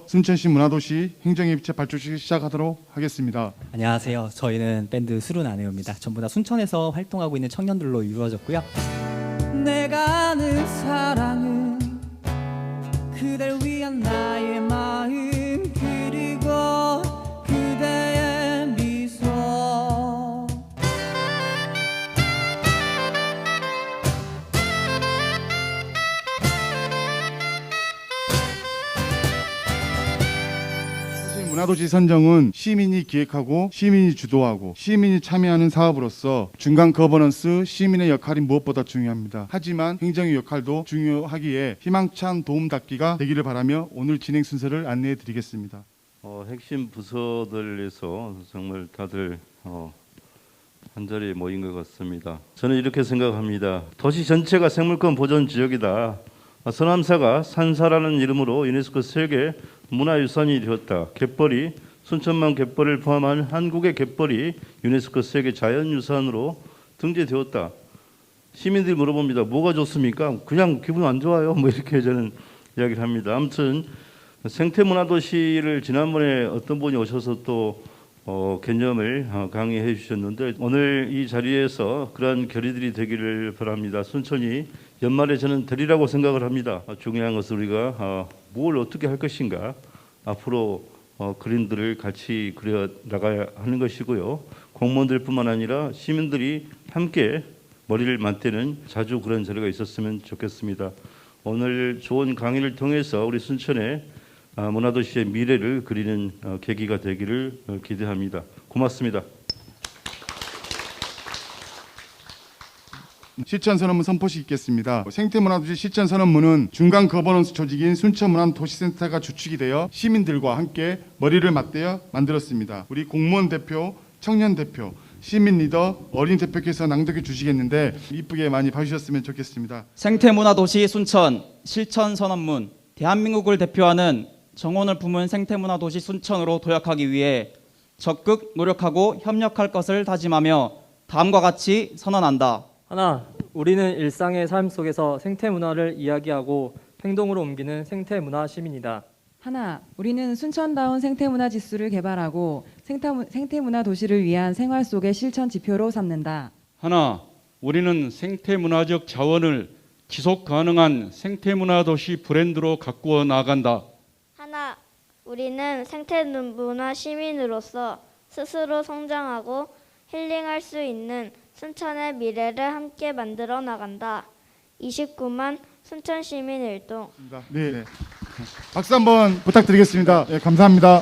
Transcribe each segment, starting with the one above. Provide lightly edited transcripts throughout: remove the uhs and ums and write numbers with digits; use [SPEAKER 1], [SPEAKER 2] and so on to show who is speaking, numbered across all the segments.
[SPEAKER 1] 순천시 문화도시 행정예비체 발표식 시작하도록 하겠습니다.
[SPEAKER 2] 안녕하세요. 저희는 밴드 술은 아네요입니다. 전부 다 순천에서 활동하고 있는 청년들로 이루어졌고요. 내가 아는 사랑은 그댈 위한 나의 마음 그리고 그대의 미소.
[SPEAKER 1] 문화도시 선정은 시민이 기획하고 시민이 주도하고 시민이 참여하는 사업으로서 중간 거버넌스 시민의 역할이 무엇보다 중요합니다. 하지만 행정의 역할도 중요하기에 희망찬 도움닫기가 되기를 바라며 오늘 진행 순서를 안내해 드리겠습니다.
[SPEAKER 3] 핵심 부서들에서 정말 다들 한자리에 모인 것 같습니다. 저는 이렇게 생각합니다. 도시 전체가 생물권 보존 지역이다. 서남사가 산사라는 이름으로 유네스코 세계 문화유산이 되었다. 갯벌이 순천만 갯벌을 포함한 한국의 갯벌이 유네스코 세계 자연유산으로 등재되었다. 시민들이 물어봅니다. 뭐가 좋습니까? 그냥 기분 안 좋아요. 뭐 이렇게 저는 이야기를 합니다. 아무튼 생태문화도시를 지난번에 어떤 분이 오셔서 또 개념을 강의해 주셨는데 오늘 이 자리에서 그러한 결의들이 되기를 바랍니다. 순천이 연말에 저는 되리라고 생각을 합니다. 중요한 것은 우리가 뭘 어떻게 할 것인가 앞으로 그림들을 같이 그려 나가야 하는 것이고요. 공무원들뿐만 아니라 시민들이 함께 머리를 맞대는 자주 그런 자리가 있었으면 좋겠습니다. 오늘 좋은 강의를 통해서 우리 순천의 문화도시의 미래를 그리는 계기가 되기를 기대합니다. 고맙습니다.
[SPEAKER 1] 실천선언문 선포식 있겠습니다. 생태문화도시 실천선언문은 중간 거버넌스 조직인 순천문화도시센터가 주축이 되어 시민들과 함께 머리를 맞대어 만들었습니다. 우리 공무원 대표, 청년 대표, 시민 리더, 어린 대표께서 낭독해 주시겠는데 이쁘게 많이 봐주셨으면 좋겠습니다.
[SPEAKER 4] 생태문화도시 순천 실천선언문. 대한민국을 대표하는 정원을 품은 생태문화도시 순천으로 도약하기 위해 적극 노력하고 협력할 것을 다짐하며 다음과 같이 선언한다.
[SPEAKER 5] 하나, 우리는 일상의 삶 속에서 생태문화를 이야기하고 행동으로 옮기는 생태문화 시민이다.
[SPEAKER 6] 하나, 우리는 순천다운 생태문화 지수를 개발하고 생태문화 도시를 위한 생활 속의 실천 지표로 삼는다.
[SPEAKER 7] 하나, 우리는 생태문화적 자원을 지속 가능한 생태문화 도시 브랜드로 가꾸어 나간다.
[SPEAKER 8] 하나, 우리는 생태문화 시민으로서 스스로 성장하고 힐링할 수 있는 순천의 미래를 함께 만들어 나간다. 29만 순천시민일동.
[SPEAKER 1] 네. 박수 한번 부탁드리겠습니다. 네, 감사합니다.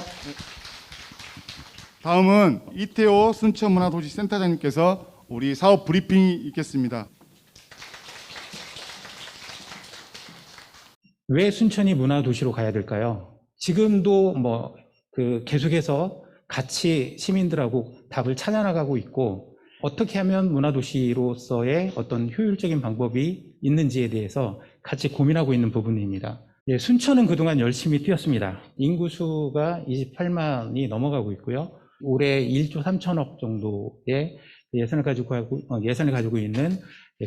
[SPEAKER 1] 다음은 이태호 순천문화도시센터장님께서 우리 사업 브리핑이 있겠습니다.
[SPEAKER 9] 왜 순천이 문화도시로 가야 될까요? 지금도 계속해서 같이 시민들하고 답을 찾아나가고 있고 어떻게 하면 문화도시로서의 어떤 효율적인 방법이 있는지에 대해서 같이 고민하고 있는 부분입니다. 순천은 그동안 열심히 뛰었습니다. 인구수가 28만이 넘어가고 있고요. 올해 1조 3천억 정도의 예산을 가지고 있는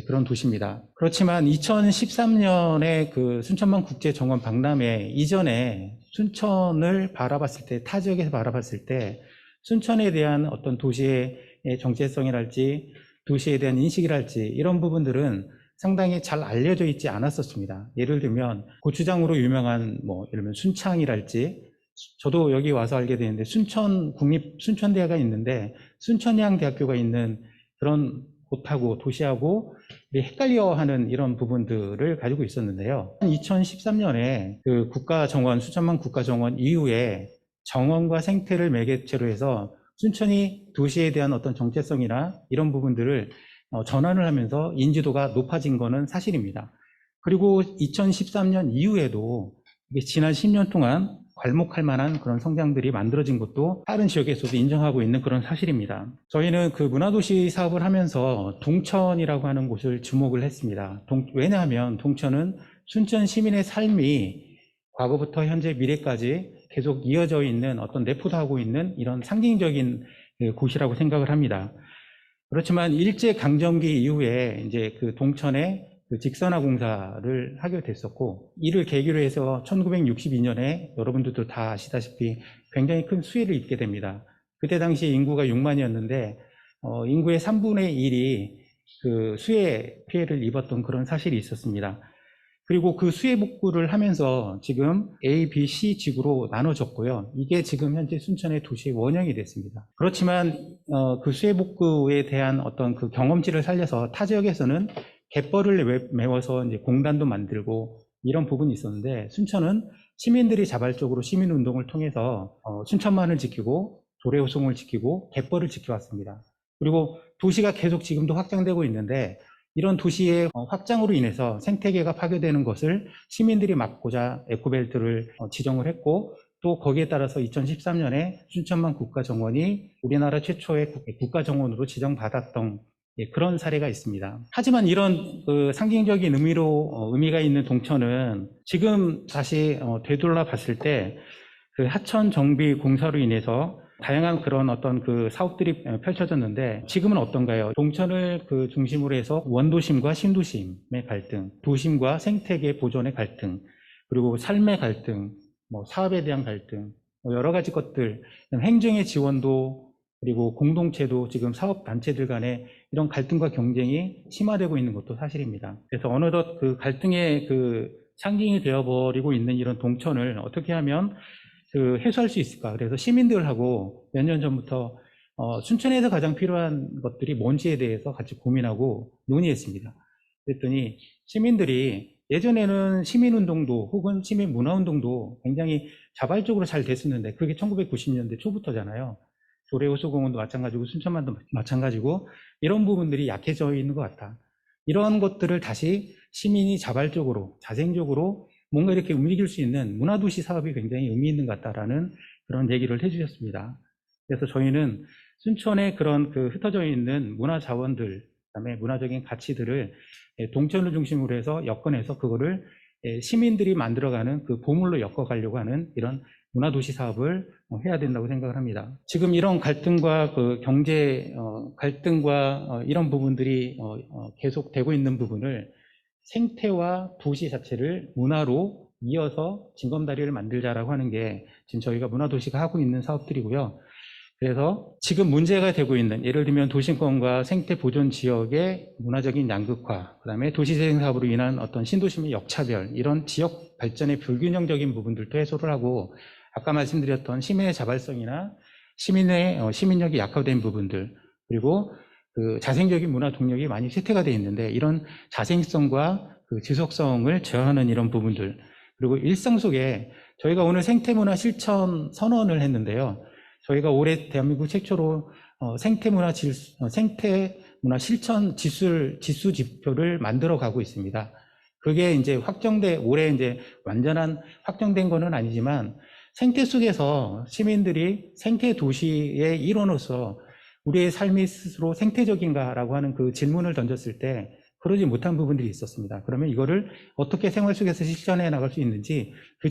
[SPEAKER 9] 그런 도시입니다. 그렇지만 2013년에 그 순천만 국제정원 박람회 이전에 순천을 바라봤을 때, 타 지역에서 바라봤을 때 순천에 대한 어떤 도시의 정체성이랄지 도시에 대한 인식이랄지 이런 부분들은 상당히 잘 알려져 있지 않았었습니다. 예를 들면 고추장으로 유명한 예를 들면 순창이랄지, 저도 여기 와서 알게 되는데 순천대가 있는데 순천향대학교가 있는 그런 곳하고 도시하고 헷갈려하는 이런 부분들을 가지고 있었는데요. 2013년에 그 국가정원, 순천만 국가정원 이후에 정원과 생태를 매개체로 해서 순천이 도시에 대한 어떤 정체성이나 이런 부분들을 전환을 하면서 인지도가 높아진 것은 사실입니다. 그리고 2013년 이후에도 지난 10년 동안 괄목할 만한 그런 성장들이 만들어진 것도 다른 지역에서도 인정하고 있는 그런 사실입니다. 저희는 그 문화도시 사업을 하면서 동천이라고 하는 곳을 주목을 했습니다. 왜냐하면 동천은 순천 시민의 삶이 과거부터 현재 미래까지 계속 이어져 있는 어떤 내포하고 있는 이런 상징적인 곳이라고 생각을 합니다. 그렇지만 일제강점기 이후에 이제 그 동천에 그 직선화 공사를 하게 됐었고, 이를 계기로 해서 1962년에 여러분들도 다 아시다시피 굉장히 큰 수해를 입게 됩니다. 그때 당시 인구가 6만이었는데 인구의 3분의 1이 그 수해 피해를 입었던 그런 사실이 있었습니다. 그리고 그 수해 복구를 하면서 지금 A, B, C 지구로 나눠졌고요. 이게 지금 현재 순천의 도시의 원형이 됐습니다. 그렇지만 그 수해 복구에 대한 어떤 그 경험치를 살려서 타 지역에서는 갯벌을 메워서 이제 공단도 만들고 이런 부분이 있었는데, 순천은 시민들이 자발적으로 시민운동을 통해서 순천만을 지키고 도래호송을 지키고 갯벌을 지켜왔습니다. 그리고 도시가 계속 지금도 확장되고 있는데, 이런 도시의 확장으로 인해서 생태계가 파괴되는 것을 시민들이 막고자 에코벨트를 지정을 했고, 또 거기에 따라서 2013년에 순천만 국가정원이 우리나라 최초의 국가정원으로 지정받았던 그런 사례가 있습니다. 하지만 이런 상징적인 의미가 있는 동천은 지금 다시 되돌아 봤을 때 그 하천 정비 공사로 인해서 다양한 그런 어떤 그 사업들이 펼쳐졌는데, 지금은 어떤가요? 동천을 그 중심으로 해서 원도심과 신도심의 갈등, 도심과 생태계 보존의 갈등, 그리고 삶의 갈등, 사업에 대한 갈등, 여러 가지 것들, 행정의 지원도, 그리고 공동체도 지금 사업단체들 간에 이런 갈등과 경쟁이 심화되고 있는 것도 사실입니다. 그래서 어느덧 그 갈등의 그 상징이 되어버리고 있는 이런 동천을 어떻게 하면 그 해소할 수 있을까? 그래서 시민들하고 몇 년 전부터 순천에서 가장 필요한 것들이 뭔지에 대해서 같이 고민하고 논의했습니다. 그랬더니 시민들이, 예전에는 시민운동도 혹은 시민문화운동도 굉장히 자발적으로 잘 됐었는데, 그게 1990년대 초부터잖아요. 도래호수공원도 마찬가지고 순천만도 마찬가지고 이런 부분들이 약해져 있는 것 같다. 이런 것들을 다시 시민이 자발적으로 자생적으로 뭔가 이렇게 움직일 수 있는 문화도시 사업이 굉장히 의미 있는 것 같다라는 그런 얘기를 해주셨습니다. 그래서 저희는 순천에 그런 그 흩어져 있는 문화 자원들, 그다음에 문화적인 가치들을 동천을 중심으로 해서 엮어내서 그거를 시민들이 만들어가는 그 보물로 엮어가려고 하는 이런 문화도시 사업을 해야 된다고 생각을 합니다. 지금 이런 갈등과 그 경제 갈등과 이런 부분들이 계속되고 있는 부분을 생태와 도시 자체를 문화로 이어서 징검다리를 만들자라고 하는 게 지금 저희가 문화도시가 하고 있는 사업들이고요. 그래서 지금 문제가 되고 있는, 예를 들면 도심권과 생태 보존 지역의 문화적인 양극화, 그다음에 도시재생 사업으로 인한 어떤 신도심의 역차별, 이런 지역 발전의 불균형적인 부분들도 해소를 하고, 아까 말씀드렸던 시민의 자발성이나 시민력이 약화된 부분들, 그리고 그 자생적인 문화 동력이 많이 쇠퇴가 되어 있는데, 이런 자생성과 그 지속성을 저하는 이런 부분들, 그리고 일상 속에 저희가 오늘 생태문화 실천 선언을 했는데요. 저희가 올해 대한민국 최초로 생태문화 실천 지수 지표를 만들어 가고 있습니다. 그게 이제 올해 이제 완전한 확정된 거는 아니지만, 생태 속에서 시민들이 생태 도시의 일원으로서 우리의 삶이 스스로 생태적인가라고 하는 그 질문을 던졌을 때 그러지 못한 부분들이 있었습니다. 그러면 이거를 어떻게 생활 속에서 실천해 나갈 수 있는지 그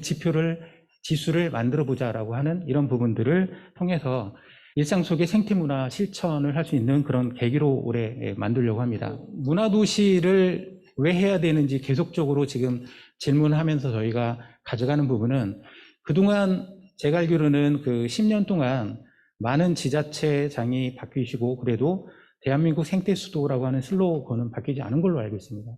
[SPEAKER 9] 지수를 만들어 보자라고 하는 이런 부분들을 통해서 일상 속의 생태문화 실천을 할 수 있는 그런 계기로 올해 만들려고 합니다. 문화도시를 왜 해야 되는지 계속적으로 지금 질문하면서 저희가 가져가는 부분은, 그동안 제가 알기로는 그 10년 동안 많은 지자체장이 바뀌시고, 그래도 대한민국 생태 수도라고 하는 슬로건은 바뀌지 않은 걸로 알고 있습니다.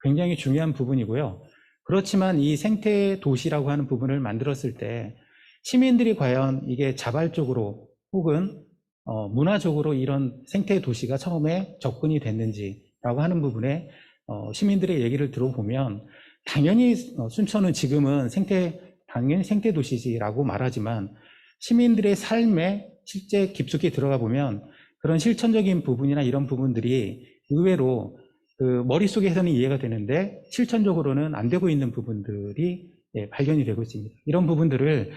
[SPEAKER 9] 굉장히 중요한 부분이고요. 그렇지만 이 생태 도시라고 하는 부분을 만들었을 때 시민들이 과연 이게 자발적으로 혹은 문화적으로 이런 생태 도시가 처음에 접근이 됐는지라고 하는 부분에 시민들의 얘기를 들어보면, 당연히 순천은 지금은 당연히 생태 도시지라고 말하지만, 시민들의 삶에 실제 깊숙이 들어가 보면 그런 실천적인 부분이나 이런 부분들이 의외로 그 머릿속에서는 이해가 되는데 실천적으로는 안 되고 있는 부분들이 발견이 되고 있습니다. 이런 부분들을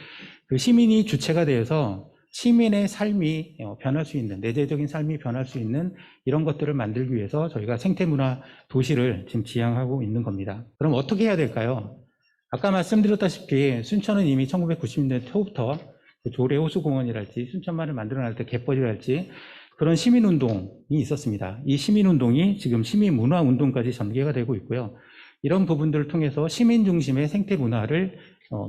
[SPEAKER 9] 그 시민이 주체가 되어서 시민의 삶이 변할 수 있는, 내재적인 삶이 변할 수 있는 이런 것들을 만들기 위해서 저희가 생태문화 도시를 지금 지향하고 있는 겁니다. 그럼 어떻게 해야 될까요? 아까 말씀드렸다시피 순천은 이미 1990년대 초부터 도래호수공원이랄지 순천만을 만들어낼 때 갯벌이랄지 그런 시민운동이 있었습니다. 이 시민운동이 지금 시민문화운동까지 전개가 되고 있고요. 이런 부분들을 통해서 시민 중심의 생태 문화를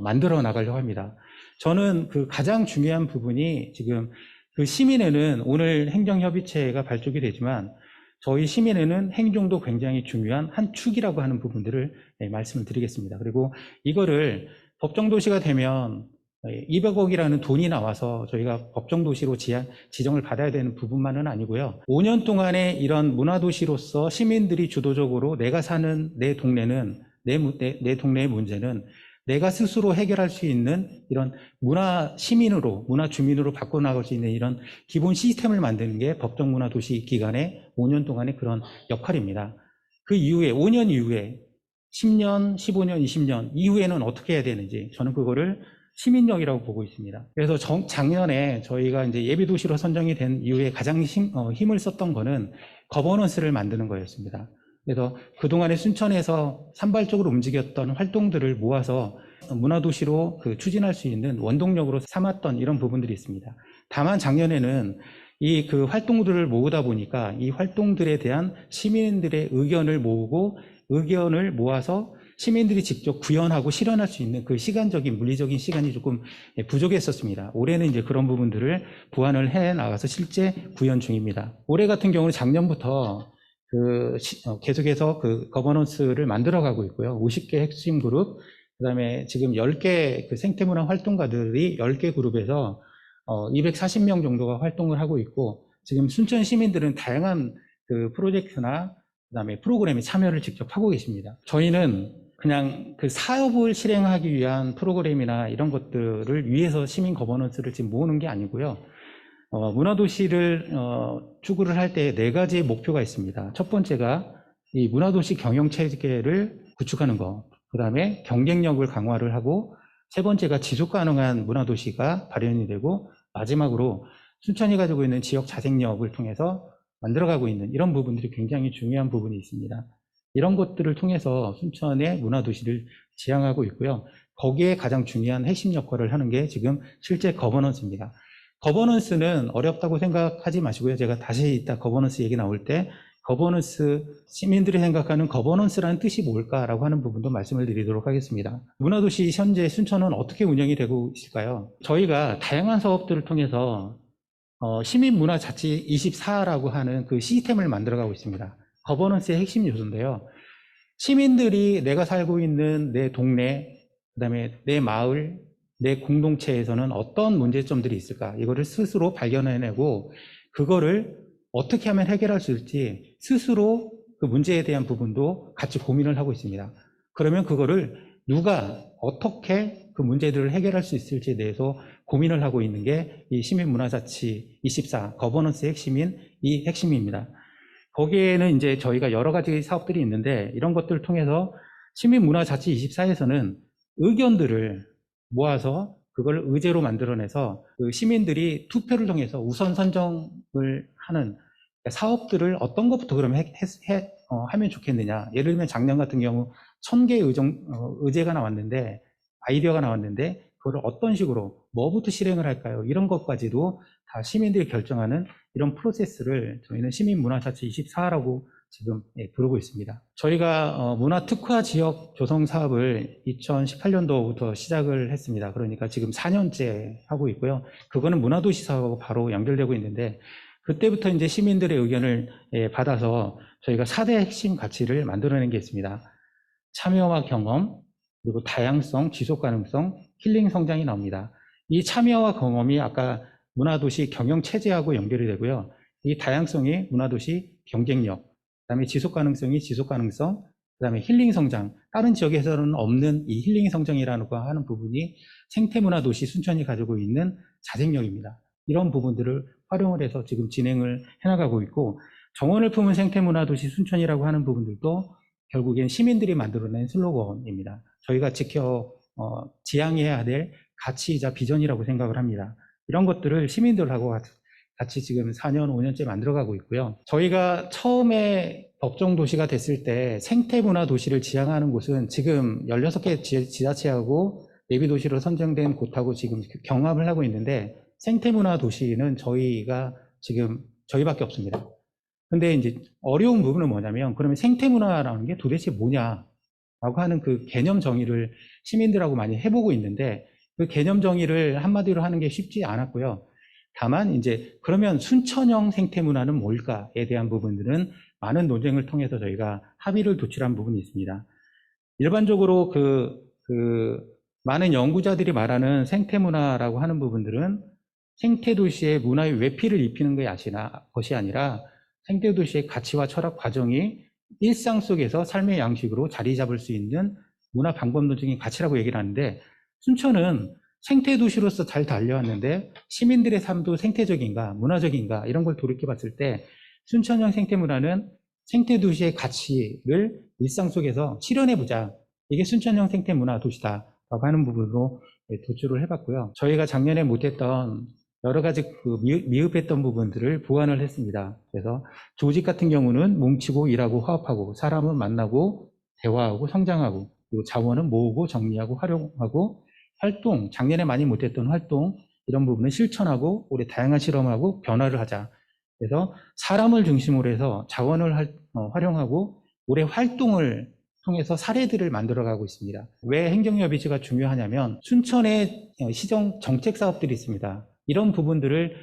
[SPEAKER 9] 만들어 나가려고 합니다. 저는 그 가장 중요한 부분이 지금 그 시민에는 오늘 행정협의체가 발족이 되지만 저희 시민에는 행정도 굉장히 중요한 한 축이라고 하는 부분들을 말씀을 드리겠습니다. 그리고 이거를 법정도시가 되면 200억이라는 돈이 나와서 저희가 법정도시로 지정을 받아야 되는 부분만은 아니고요. 5년 동안에 이런 문화도시로서 시민들이 주도적으로 내가 사는 내 동네는 내 동네의 문제는 내가 스스로 해결할 수 있는 이런 문화 시민으로, 문화 주민으로 바꿔나갈 수 있는 이런 기본 시스템을 만드는 게 법정문화도시 기간의 5년 동안의 그런 역할입니다. 그 이후에, 5년 이후에 10년, 15년, 20년 이후에는 어떻게 해야 되는지 저는 그거를 시민력이라고 보고 있습니다. 그래서 작년에 저희가 이제 예비도시로 선정이 된 이후에 가장 힘을 썼던 거는 거버넌스를 만드는 거였습니다. 그래서 그동안에 순천에서 산발적으로 움직였던 활동들을 모아서 문화도시로 추진할 수 있는 원동력으로 삼았던 이런 부분들이 있습니다. 다만 작년에는 이 그 활동들을 모으다 보니까 이 활동들에 대한 시민들의 의견을 모으고 의견을 모아서 시민들이 직접 구현하고 실현할 수 있는 그 시간적인, 물리적인 시간이 조금 부족했었습니다. 올해는 이제 그런 부분들을 보완을 해 나가서 실제 구현 중입니다. 올해 같은 경우는 작년부터 계속해서 그 거버넌스를 만들어가고 있고요. 50개 핵심 그룹, 그 다음에 지금 10개 그 생태문화 활동가들이 10개 그룹에서 240명 정도가 활동을 하고 있고, 지금 순천 시민들은 다양한 그 프로젝트나 그 다음에 프로그램에 참여를 직접 하고 계십니다. 저희는 그냥 그 사업을 실행하기 위한 프로그램이나 이런 것들을 위해서 시민 거버넌스를 지금 모으는 게 아니고요. 문화도시를 추구를 할 때 4가지의 목표가 있습니다. 첫 번째가 이 문화도시 경영체계를 구축하는 것, 그 다음에 경쟁력을 강화를 하고, 세 번째가 지속가능한 문화도시가 발현이 되고, 마지막으로 순천이 가지고 있는 지역 자생력을 통해서 만들어가고 있는 이런 부분들이 굉장히 중요한 부분이 있습니다. 이런 것들을 통해서 순천의 문화도시를 지향하고 있고요. 거기에 가장 중요한 핵심 역할을 하는 게 지금 실제 거버넌스입니다. 거버넌스는 어렵다고 생각하지 마시고요. 제가 다시 이따 거버넌스 얘기 나올 때 거버넌스, 시민들이 생각하는 거버넌스라는 뜻이 뭘까라고 하는 부분도 말씀을 드리도록 하겠습니다. 문화도시 현재 순천은 어떻게 운영이 되고 있을까요? 저희가 다양한 사업들을 통해서 시민문화자치 24라고 하는 그 시스템을 만들어가고 있습니다. 거버넌스의 핵심 요소인데요. 시민들이 내가 살고 있는 내 동네, 그 다음에 내 마을, 내 공동체에서는 어떤 문제점들이 있을까? 이거를 스스로 발견해내고 그거를 어떻게 하면 해결할 수 있을지 스스로 그 문제에 대한 부분도 같이 고민을 하고 있습니다. 그러면 그거를 누가 어떻게 그 문제들을 해결할 수 있을지에 대해서 고민을 하고 있는 게 이 시민문화자치 24 거버넌스의 핵심인 이 핵심입니다. 거기에는 이제 저희가 여러 가지 사업들이 있는데 이런 것들을 통해서 시민문화자치 24에서는 의견들을 모아서 그걸 의제로 만들어내서 그 시민들이 투표를 통해서 우선 선정을 하는 사업들을 어떤 것부터 그러면 하면 좋겠느냐. 예를 들면 작년 같은 경우 1000개의 의제가 나왔는데, 아이디어가 나왔는데 그걸 어떤 식으로 뭐부터 실행을 할까요? 이런 것까지도 다 시민들이 결정하는 이런 프로세스를 저희는 시민문화자치 24라고 지금 부르고 있습니다. 저희가 문화특화 지역 조성 사업을 2018년도부터 시작을 했습니다. 그러니까 지금 4년째 하고 있고요. 그거는 문화도시 사업하고 바로 연결되고 있는데, 그때부터 이제 시민들의 의견을 받아서 저희가 4대 핵심 가치를 만들어낸 게 있습니다. 참여와 경험, 그리고 다양성, 지속가능성, 힐링 성장이 나옵니다. 이 참여와 경험이 아까 문화도시 경영체제하고 연결이 되고요. 이 다양성이 문화도시 경쟁력, 그다음에 지속가능성이 지속가능성, 그다음에 힐링 성장, 다른 지역에서는 없는 이 힐링 성장이라는 거 하는 부분이 생태문화도시 순천이 가지고 있는 자생력입니다. 이런 부분들을 활용을 해서 지금 진행을 해나가고 있고, 정원을 품은 생태문화도시 순천이라고 하는 부분들도 결국엔 시민들이 만들어낸 슬로건입니다. 저희가 지향해야 될 가치이자 비전이라고 생각을 합니다. 이런 것들을 시민들하고 같이 지금 4년, 5년째 만들어가고 있고요. 저희가 처음에 법정도시가 됐을 때 생태문화도시를 지향하는 곳은 지금 16개 지자체하고 예비도시로 선정된 곳하고 지금 경합을 하고 있는데, 생태문화도시는 저희가 지금 저희밖에 없습니다. 근데 이제 어려운 부분은 뭐냐면 그러면 생태문화라는 게 도대체 뭐냐라고 하는 그 개념 정의를 시민들하고 많이 해보고 있는데 그 개념 정의를 한마디로 하는 게 쉽지 않았고요. 다만 이제 그러면 순천형 생태문화는 뭘까에 대한 부분들은 많은 논쟁을 통해서 저희가 합의를 도출한 부분이 있습니다. 일반적으로 많은 연구자들이 말하는 생태문화라고 하는 부분들은 생태도시의 문화의 외피를 입히는 것이 아니라 생태도시의 가치와 철학 과정이 일상 속에서 삶의 양식으로 자리 잡을 수 있는 문화 방법론적인 가치라고 얘기를 하는데 순천은 생태도시로서 잘 달려왔는데 시민들의 삶도 생태적인가 문화적인가 이런 걸 돌이켜봤을 때 순천형 생태문화는 생태도시의 가치를 일상 속에서 실현해보자. 이게 순천형 생태문화 도시다라고 하는 부분으로 도출을 해봤고요. 저희가 작년에 못했던 여러 가지 미흡했던 부분들을 보완을 했습니다. 그래서 조직 같은 경우는 뭉치고 일하고 화합하고 사람은 만나고 대화하고 성장하고 그리고 자원은 모으고 정리하고 활용하고 활동, 작년에 많이 못했던 활동 이런 부분은 실천하고 올해 다양한 실험하고 변화를 하자. 그래서 사람을 중심으로 해서 자원을 활용하고 올해 활동을 통해서 사례들을 만들어가고 있습니다. 왜 행정협의체가 중요하냐면 순천에 시정 정책 사업들이 있습니다. 이런 부분들을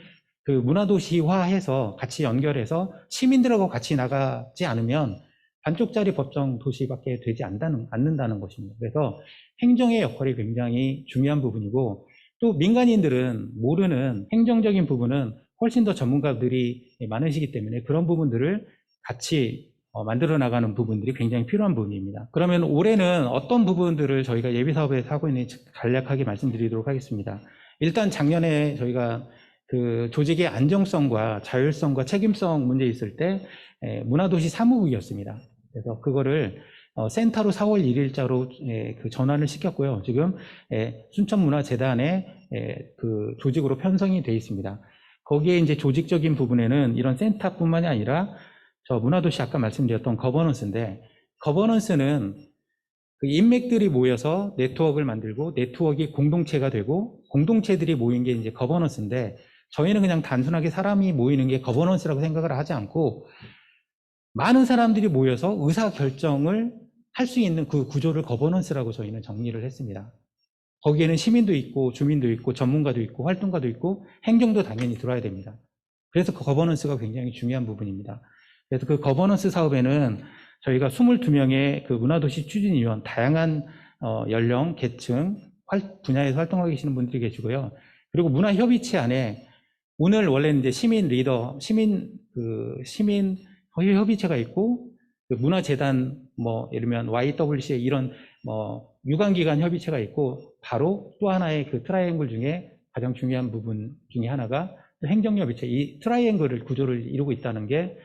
[SPEAKER 9] 그 문화도시화해서 같이 연결해서 시민들하고 같이 나가지 않으면 반쪽짜리 법정 도시밖에 되지 않는다는 것입니다. 그래서 행정의 역할이 굉장히 중요한 부분이고 또 민간인들은 모르는 행정적인 부분은 훨씬 더 전문가들이 많으시기 때문에 그런 부분들을 같이 만들어 나가는 부분들이 굉장히 필요한 부분입니다. 그러면 올해는 어떤 부분들을 저희가 예비사업에서 하고 있는지 간략하게 말씀드리도록 하겠습니다. 일단 작년에 저희가 그 조직의 안정성과 자율성과 책임성 문제 있을 때 문화도시 사무국이었습니다. 그래서 그거를 센터로 4월 1일자로 그 전환을 시켰고요. 지금 순천문화재단의 그 조직으로 편성이 되어 있습니다. 거기에 이제 조직적인 부분에는 이런 센터뿐만이 아니라 저 문화도시 아까 말씀드렸던 거버넌스인데 거버넌스는 그 인맥들이 모여서 네트워크를 만들고 네트워크가 공동체가 되고 공동체들이 모인 게 이제 거버넌스인데 저희는 그냥 단순하게 사람이 모이는 게 거버넌스라고 생각을 하지 않고 많은 사람들이 모여서 의사결정을 할 수 있는 그 구조를 거버넌스라고 저희는 정리를 했습니다. 거기에는 시민도 있고 주민도 있고 전문가도 있고 활동가도 있고 행정도 당연히 들어야 됩니다. 그래서 그 거버넌스가 굉장히 중요한 부분입니다. 그래서 그 거버넌스 사업에는 저희가 22명의 그 문화도시 추진위원, 다양한 연령, 계층, 분야에서 활동하고 계시는 분들이 계시고요. 그리고 문화협의체 안에 오늘 원래는 이제 시민 리더, 시민 협의체가 있고 그 문화재단 예를 들면 YWCA 이런 유관기관 협의체가 있고 바로 또 하나의 그 트라이앵글 중에 가장 중요한 부분 중에 하나가 행정협의체, 이 트라이앵글을 구조를 이루고 있다는 게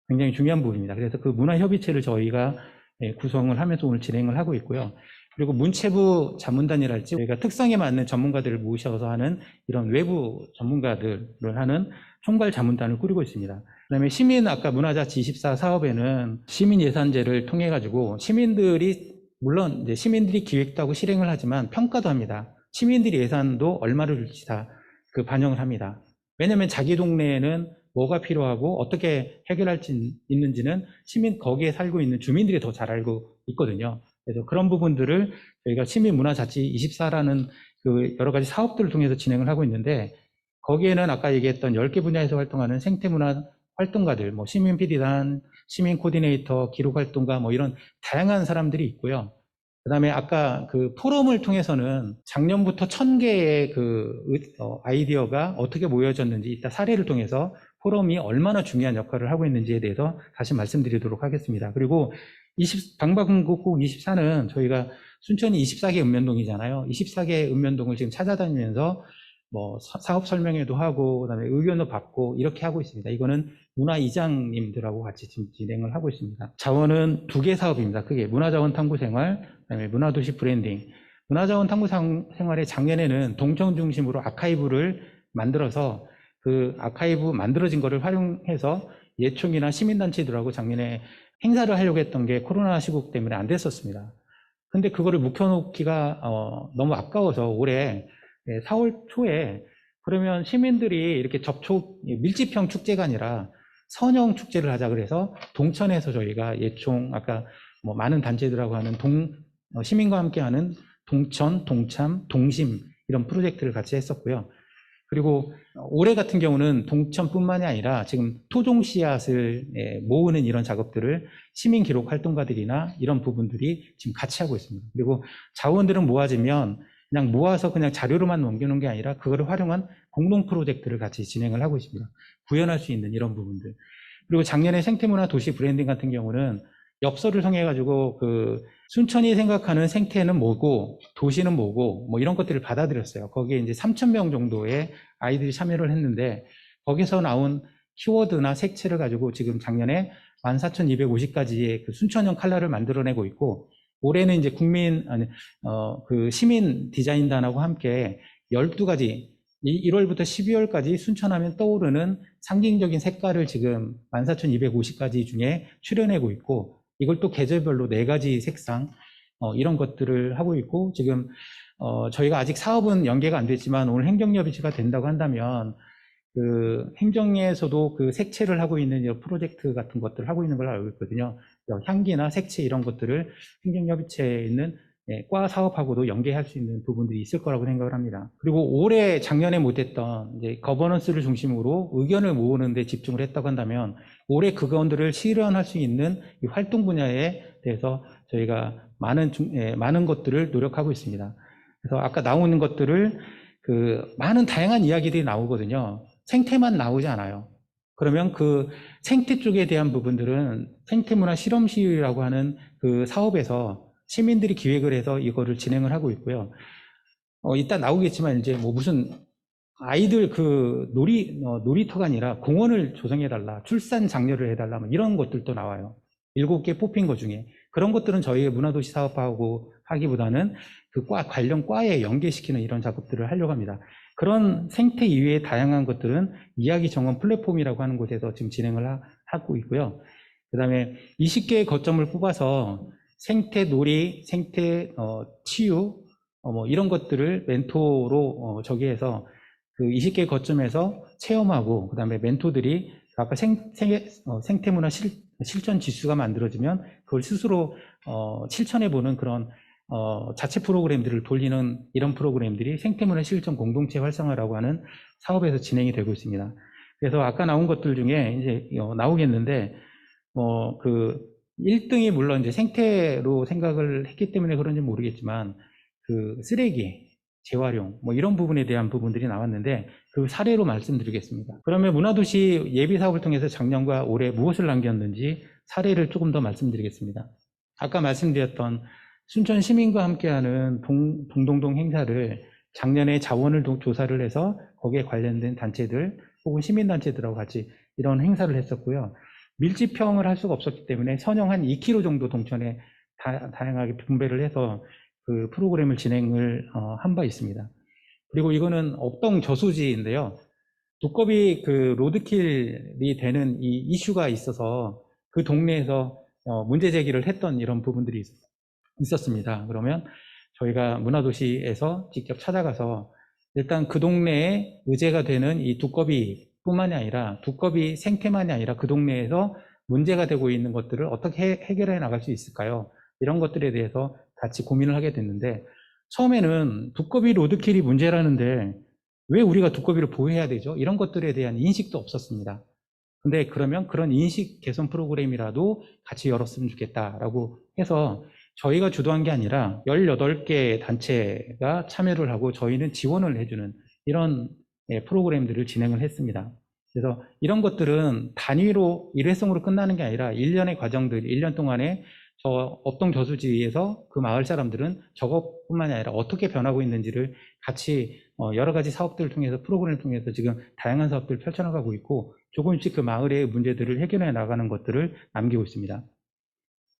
[SPEAKER 9] 굉장히 중요한 부분입니다. 그래서 그 문화협의체를 저희가 구성을 하면서 오늘 진행을 하고 있고요. 그리고 문체부 자문단이랄지 저희가 특성에 맞는 전문가들을 모셔서 하는 이런 외부 전문가들을 하는 총괄 자문단을 꾸리고 있습니다. 그다음에 아까 문화자치 24 사업에는 시민 예산제를 통해 가지고 물론 이제 시민들이 기획도 하고 실행을 하지만 평가도 합니다. 시민들이 예산도 얼마를 줄지 다 그 반영을 합니다. 왜냐하면 자기 동네에는 뭐가 필요하고 어떻게 해결할 수 있는지는 거기에 살고 있는 주민들이 더 잘 알고 있거든요. 그래서 그런 부분들을 저희가 시민문화자치 24라는 그 여러 가지 사업들을 통해서 진행을 하고 있는데 거기에는 아까 얘기했던 10개 분야에서 활동하는 생태문화 활동가들, 시민 PD단, 시민 코디네이터, 기록활동가 이런 다양한 사람들이 있고요. 그 다음에 아까 그 포럼을 통해서는 작년부터 1000개의 아이디어가 어떻게 모여졌는지 이따 사례를 통해서 포럼이 얼마나 중요한 역할을 하고 있는지에 대해서 다시 말씀드리도록 하겠습니다. 그리고 방방곡곡 24는 저희가 순천이 24개 읍면동이잖아요. 24개 읍면동을 지금 찾아다니면서 사업 설명회도 하고 그다음에 의견도 받고 이렇게 하고 있습니다. 이거는 문화이장님들하고 같이 지금 진행을 하고 있습니다. 자원은 2개 사업입니다. 크게 문화자원 탐구생활, 그다음에 문화도시 브랜딩. 문화자원 탐구생활의 작년에는 동청 중심으로 아카이브를 만들어서 그 아카이브 만들어진 거를 활용해서 예총이나 시민단체들하고 작년에 행사를 하려고 했던 게 코로나 시국 때문에 안 됐었습니다. 근데 그거를 묵혀놓기가 너무 아까워서 올해 4월 초에 그러면 시민들이 이렇게 밀집형 축제가 아니라 선형 축제를 하자 그래서 동천에서 저희가 예총 아까 뭐 많은 단체들하고 하는 시민과 함께하는 동천, 동참, 동심 이런 프로젝트를 같이 했었고요. 그리고 올해 같은 경우는 동천뿐만이 아니라 지금 토종 씨앗을 모으는 이런 작업들을 시민 기록 활동가들이나 이런 부분들이 지금 같이 하고 있습니다. 그리고 자원들은 모아지면 그냥 모아서 그냥 자료로만 넘기는 게 아니라 그거를 활용한 공동 프로젝트를 같이 진행을 하고 있습니다. 구현할 수 있는 이런 부분들. 그리고 작년에 생태문화 도시 브랜딩 같은 경우는 엽서를 통해 가지고 그 순천이 생각하는 생태는 뭐고 도시는 뭐고 뭐 이런 것들을 받아들였어요. 거기에 이제 3,000명 정도의 아이들이 참여를 했는데 거기서 나온 키워드나 색채를 가지고 지금 작년에 14,250가지의 그 순천형 컬러를 만들어내고 있고 올해는 이제 그 시민 디자인단하고 함께 12가지 1월부터 12월까지 순천하면 떠오르는 상징적인 색깔을 지금 14,250가지 중에 추려내고 있고 이걸 또 계절별로 4가지 색상 이런 것들을 하고 있고 지금 저희가 아직 사업은 연계가 안 됐지만 오늘 행정협의체가 된다고 한다면 그 행정에서도 그 색채를 하고 있는 이런 프로젝트 같은 것들을 하고 있는 걸로 알고 있거든요. 향기나 색채 이런 것들을 행정협의체에 있는 과 사업하고도 연계할 수 있는 부분들이 있을 거라고 생각을 합니다. 그리고 올해 작년에 못했던 이제 거버넌스를 중심으로 의견을 모으는 데 집중을 했다고 한다면 올해 그것들을 실현할 수 있는 이 활동 분야에 대해서 저희가 많은 것들을 노력하고 있습니다. 그래서 아까 나오는 것들을 그 많은 다양한 이야기들이 나오거든요. 생태만 나오지 않아요. 그러면 그 생태 쪽에 대한 부분들은 생태문화 실험실이라고 하는 그 사업에서 시민들이 기획을 해서 이거를 진행을 하고 있고요. 이따 나오겠지만 이제 뭐 무슨 아이들 그 놀이터가 아니라 공원을 조성해달라, 출산 장려를 해달라, 뭐 이런 것들도 나와요. 7개 뽑힌 것 중에. 그런 것들은 저희의 문화도시 사업하고 하기보다는 그 관련 과에 연계시키는 이런 작업들을 하려고 합니다. 그런 생태 이외의 다양한 것들은 이야기 정원 플랫폼이라고 하는 곳에서 지금 진행을 하고 있고요. 그 다음에 20개의 거점을 뽑아서 생태 놀이, 생태 치유, 뭐 이런 것들을 멘토로 저기해서 그 20개 거점에서 체험하고, 그 다음에 멘토들이 아까 생태문화 실천 지수가 만들어지면 그걸 스스로 실천해보는 그런 자체 프로그램들을 돌리는 이런 프로그램들이 생태문화 실천 공동체 활성화라고 하는 사업에서 진행이 되고 있습니다. 그래서 아까 나온 것들 중에 이제 나오겠는데, 그 1등이 물론 이제 생태로 생각을 했기 때문에 그런지 모르겠지만, 그 쓰레기, 재활용, 뭐 이런 부분에 대한 부분들이 나왔는데, 그 사례로 말씀드리겠습니다. 그러면 문화도시 예비사업을 통해서 작년과 올해 무엇을 남겼는지 사례를 조금 더 말씀드리겠습니다. 아까 말씀드렸던 순천 시민과 함께하는 동동동 행사를 작년에 자원을 조사를 해서 거기에 관련된 단체들 혹은 시민단체들하고 같이 이런 행사를 했었고요. 밀집형을 할 수가 없었기 때문에 선형 한 2km 정도 동천에 다양하게 분배를 해서 그 프로그램을 진행을 한 바 있습니다. 그리고 이거는 업동 저수지인데요. 두꺼비 그 로드킬이 되는 이 이슈가 있어서 그 동네에서 문제 제기를 했던 이런 부분들이 있었습니다. 그러면 저희가 문화도시에서 직접 찾아가서 일단 그 동네에 의제가 되는 이 두꺼비뿐만이 아니라 두꺼비 생태만이 아니라 그 동네에서 문제가 되고 있는 것들을 어떻게 해결해 나갈 수 있을까요? 이런 것들에 대해서 같이 고민을 하게 됐는데, 처음에는 두꺼비 로드킬이 문제라는데 왜 우리가 두꺼비를 보호해야 되죠? 이런 것들에 대한 인식도 없었습니다. 근데 그러면 그런 인식 개선 프로그램이라도 같이 열었으면 좋겠다라고 해서 저희가 주도한 게 아니라 18개 단체가 참여를 하고 저희는 지원을 해주는 이런 프로그램들을 진행을 했습니다. 그래서 이런 것들은 단위로 일회성으로 끝나는 게 아니라 1년의 과정들, 1년 동안에 저 업동 저수지에서 그 마을 사람들은 저것뿐만이 아니라 어떻게 변하고 있는지를 같이 여러 가지 사업들을 통해서 프로그램을 통해서 지금 다양한 사업들을 펼쳐나가고 있고 조금씩 그 마을의 문제들을 해결해 나가는 것들을 남기고 있습니다.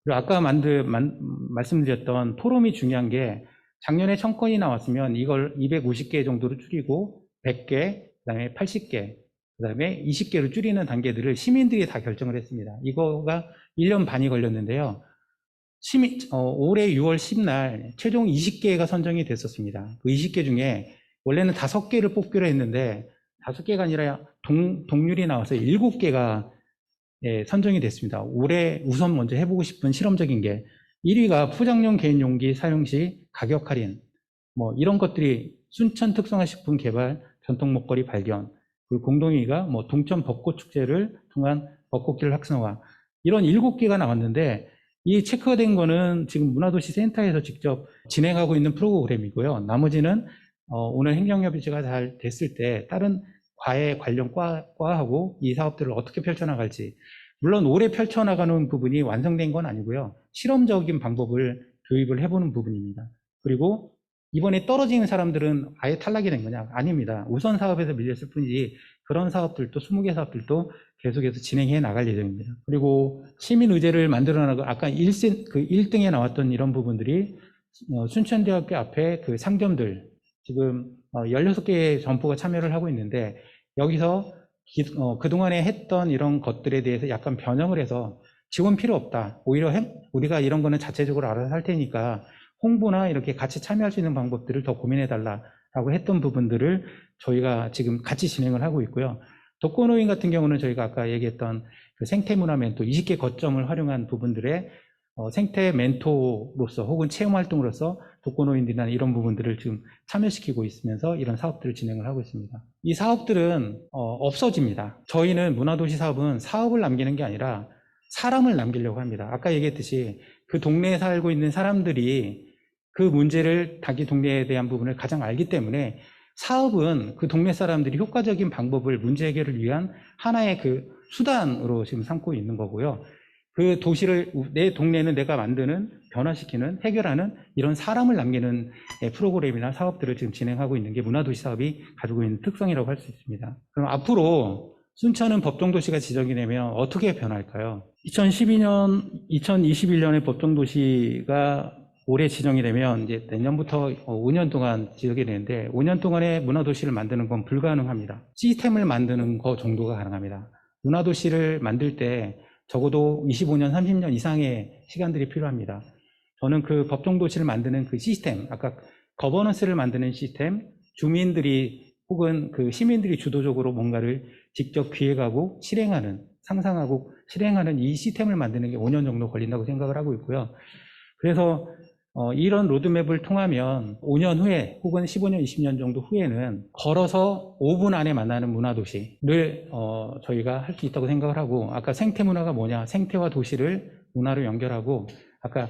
[SPEAKER 9] 그리고 아까 말씀드렸던 포럼이 중요한 게 작년에 1000건이 나왔으면 이걸 250개 정도로 줄이고 100개, 그 다음에 80개, 그 다음에 20개로 줄이는 단계들을 시민들이 다 결정을 했습니다. 이거가 1년 반이 걸렸는데요. 올해 6월 10날 최종 20개가 선정이 됐었습니다. 그 20개 중에 원래는 5개를 뽑기로 했는데 5개가 아니라 동률이 나와서 7개가 선정이 됐습니다. 올해 우선 먼저 해보고 싶은 실험적인 게 1위가 포장용 개인 용기 사용 시 가격 할인, 뭐 이런 것들이 순천 특성화 식품 개발, 전통 먹거리 발견, 그리고 공동 2위가 뭐 동천 벚꽃 축제를 통한 벚꽃길 활성화, 이런 7개가 나왔는데 이 체크가 된 거는 지금 문화도시 센터에서 직접 진행하고 있는 프로그램이고요. 나머지는 오늘 행정협의체가 잘 됐을 때 다른 과에 관련 과하고 이 사업들을 어떻게 펼쳐나갈지, 물론 올해 펼쳐나가는 부분이 완성된 건 아니고요. 실험적인 방법을 도입을 해보는 부분입니다. 그리고 이번에 떨어지는 사람들은 아예 탈락이 된 거냐? 아닙니다. 우선 사업에서 밀렸을 뿐이지 그런 사업들도 20개 사업들도 계속해서 진행해 나갈 예정입니다. 그리고 시민 의제를 만들어 나가고 아까 1등에 나왔던 이런 부분들이 순천대학교 앞에 그 상점들 지금 16개의 점포가 참여를 하고 있는데 여기서 그동안에 했던 이런 것들에 대해서 약간 변형을 해서 지원 필요 없다. 오히려 우리가 이런 거는 자체적으로 알아서 할 테니까 홍보나 이렇게 같이 참여할 수 있는 방법들을 더 고민해달라라고 했던 부분들을 저희가 지금 같이 진행을 하고 있고요. 독거노인 같은 경우는 저희가 아까 얘기했던 그 생태문화 멘토 20개 거점을 활용한 부분들의 생태 멘토로서 혹은 체험활동으로서 독거노인들이나 이런 부분들을 지금 참여시키고 있으면서 이런 사업들을 진행을 하고 있습니다. 이 사업들은 없어집니다. 저희는 문화도시 사업은 사업을 남기는 게 아니라 사람을 남기려고 합니다. 아까 얘기했듯이 그 동네에 살고 있는 사람들이 그 문제를 자기 동네에 대한 부분을 가장 알기 때문에 사업은 그 동네 사람들이 효과적인 방법을 문제 해결을 위한 하나의 그 수단으로 지금 삼고 있는 거고요. 그 도시를 내 동네는 내가 만드는, 변화시키는, 해결하는 이런 사람을 남기는 프로그램이나 사업들을 지금 진행하고 있는 게 문화도시 사업이 가지고 있는 특성이라고 할 수 있습니다. 그럼 앞으로 순천은 법정도시가 지정이 되면 어떻게 변할까요? 2021년에 법정도시가 올해 지정이 되면 이제 내년부터 5년 동안 지정이 되는데 5년 동안에 문화도시를 만드는 건 불가능합니다. 시스템을 만드는 거 정도가 가능합니다. 문화도시를 만들 때 적어도 25년, 30년 이상의 시간들이 필요합니다. 저는 그 법정도시를 만드는 그 시스템, 아까 거버넌스를 만드는 시스템, 주민들이 혹은 그 시민들이 주도적으로 뭔가를 직접 기획하고 실행하는, 상상하고 실행하는 이 시스템을 만드는 게 5년 정도 걸린다고 생각을 하고 있고요. 그래서 이런 로드맵을 통하면 5년 후에 혹은 15년, 20년 정도 후에는 걸어서 5분 안에 만나는 문화도시를 저희가 할 수 있다고 생각을 하고, 아까 생태문화가 뭐냐, 생태와 도시를 문화로 연결하고, 아까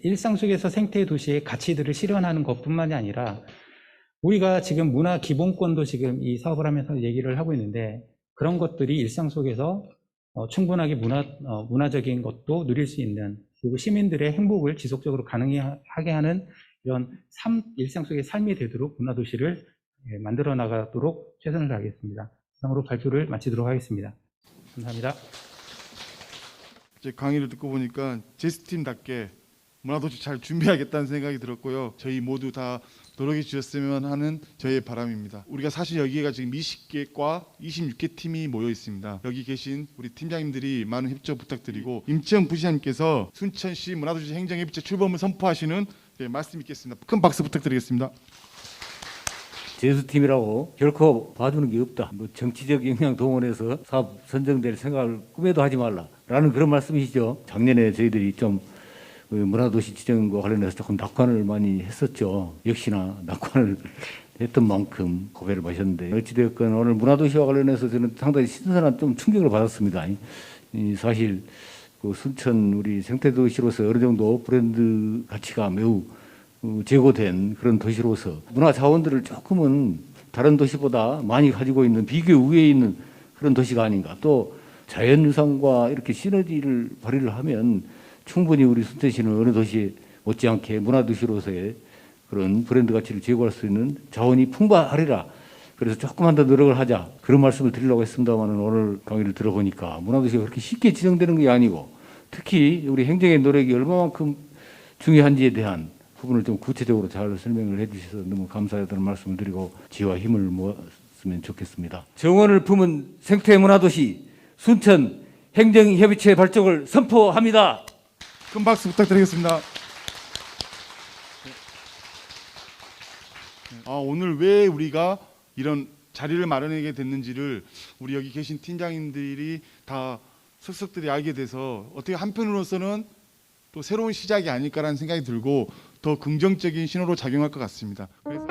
[SPEAKER 9] 일상 속에서 생태 도시의 가치들을 실현하는 것뿐만이 아니라 우리가 지금 문화 기본권도 지금 이 사업을 하면서 얘기를 하고 있는데 그런 것들이 일상 속에서 충분하게 문화적인 것도 누릴 수 있는, 그리고 시민들의 행복을 지속적으로 가능하게 하는 이런 일상 속의 삶이 되도록 문화도시를 만들어 나가도록 최선을 다하겠습니다. 이상으로 발표를 마치도록 하겠습니다. 감사합니다.
[SPEAKER 1] 제 강의를 듣고 보니까 제스팀답게 문화도시 잘 준비하겠다는 생각이 들었고요. 저희 모두 다 노력해 주셨으면 하는 저의 바람입니다. 우리가 사실 여기가 지금 20개과 26개 팀이 모여 있습니다. 여기 계신 우리 팀장님들이 많은 협조 부탁드리고, 임채영 부시장님께서 순천시 문화도시 행정협의체 출범을 선포하시는 말씀 있겠습니다. 큰 박수 부탁드리겠습니다.
[SPEAKER 10] 제수팀이라고 결코 봐주는 게 없다. 뭐 정치적 영향 동원해서 사업 선정될 생각을 꿈에도 하지 말라라는 그런 말씀이시죠. 작년에 저희들이 좀 문화도시 지정과 관련해서 조금 낙관을 많이 했었죠. 역시나 낙관을 했던 만큼 고배를 마셨는데, 어찌되었건 오늘 문화도시와 관련해서 저는 상당히 신선한 좀 충격을 받았습니다. 사실 그 순천 우리 생태도시로서 어느 정도 브랜드 가치가 매우 제고된 그런 도시로서 문화 자원들을 조금은 다른 도시보다 많이 가지고 있는, 비교 우위에 있는 그런 도시가 아닌가. 또 자연유산과 이렇게 시너지를 발휘를 하면 충분히 우리 순천시는 어느 도시에 못지않게 문화도시로서의 그런 브랜드 가치를 제고할 수 있는 자원이 풍부하리라. 그래서 조금만 더 노력을 하자, 그런 말씀을 드리려고 했습니다만, 오늘 강의를 들어보니까 문화도시가 그렇게 쉽게 지정되는 게 아니고, 특히 우리 행정의 노력이 얼마만큼 중요한지에 대한 부분을 좀 구체적으로 잘 설명을 해주셔서 너무 감사하다는 말씀을 드리고 지혜와 힘을 모았으면 좋겠습니다. 정원을 품은 생태문화도시 순천 행정협의체 발족을 선포합니다.
[SPEAKER 1] 큰 박수 부탁드리겠습니다. 오늘 왜 우리가 이런 자리를 마련하게 됐는지를 우리 여기 계신 팀장님들이 다 석석들이 알게 돼서 어떻게 한편으로서는 또 새로운 시작이 아닐까라는 생각이 들고 더 긍정적인 신호로 작용할 것 같습니다. 그래서